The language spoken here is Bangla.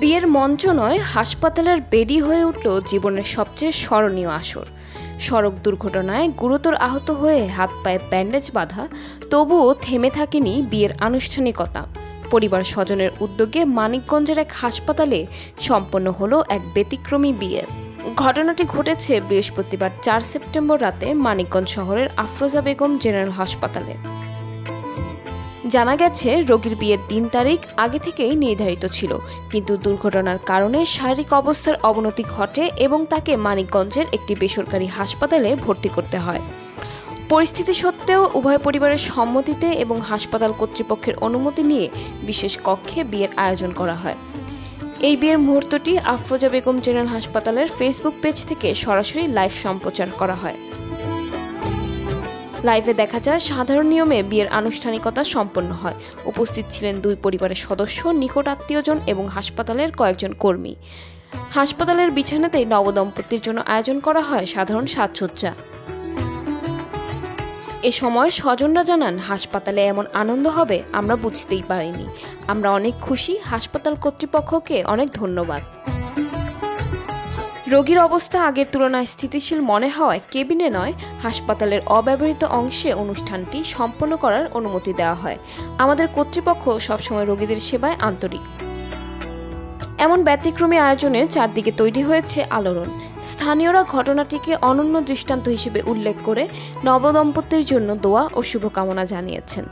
বিয়ের মঞ্চ নয়, হাসপাতালের বেডি হয়ে উঠল জীবনের সবচেয়ে স্মরণীয় আসর। সড়ক দুর্ঘটনায় গুরুতর আহত হয়ে হাত পায়ে ব্যান্ডেজ বাঁধা, তবুও থেমে থাকেনি বিয়ের আনুষ্ঠানিকতা। পরিবার স্বজনের উদ্যোগে মানিকগঞ্জের এক হাসপাতালে সম্পন্ন হলো এক ব্যতিক্রমী বিয়ে। ঘটনাটি ঘটেছে বৃহস্পতিবার 4 সেপ্টেম্বর রাতে মানিকগঞ্জ শহরের আফরোজা বেগম জেনারেল হাসপাতালে। জানা গেছে, রোগীর বিয়ের দিন তারিখ আগে থেকেই নির্ধারিত ছিল, কিন্তু দুর্ঘটনার কারণে শারীরিক অবস্থার অবনতি ঘটে এবং তাকে মানিকগঞ্জের একটি বেসরকারি হাসপাতালে ভর্তি করতে হয়। পরিস্থিতি সত্ত্বেও উভয় পরিবারের সম্মতিতে এবং হাসপাতাল কর্তৃপক্ষের অনুমতি নিয়ে বিশেষ কক্ষে বিয়ের আয়োজন করা হয়। এই বিয়ের মুহূর্তটি আফরোজা বেগম জেনারেল হাসপাতালের ফেসবুক পেজ থেকে সরাসরি লাইভ সম্প্রচার করা হয়। লাইভে দেখা যায় সাধারণ নিয়মে বিয়ের আনুষ্ঠানিকতা সম্পন্ন হয়। উপস্থিত ছিলেন দুই পরিবারের সদস্য, নিকট আত্মীয়জন এবং হাসপাতালের কয়েকজন কর্মী। হাসপাতালের বিছানাতেই নবদম্পতির জন্য আয়োজন করা হয় সাধারণ সাজসজ্জা। এ সময় স্বজনরা জানান, হাসপাতালে এমন আনন্দ হবে আমরা বুঝতেই পারিনি। আমরা অনেক খুশি, হাসপাতাল কর্তৃপক্ষকে অনেক ধন্যবাদ। রোগীর অবস্থা আগের তুলনায় স্থিতিশীল মনে হওয়ায় কেবিনে নয়, হাসপাতালের অব্যবহৃত অংশে অনুষ্ঠানটি সম্পন্ন করার অনুমতি দেওয়া হয়। আমাদের কর্তৃপক্ষ সবসময় রোগীদের সেবায় আন্তরিক। এমন ব্যতিক্রমী আয়োজনে চারদিকে তৈরি হয়েছে আলোড়ন। স্থানীয়রা ঘটনাটিকে অনন্য দৃষ্টান্ত হিসেবে উল্লেখ করে নবদম্পতির জন্য দোয়া ও শুভকামনা জানিয়েছেন।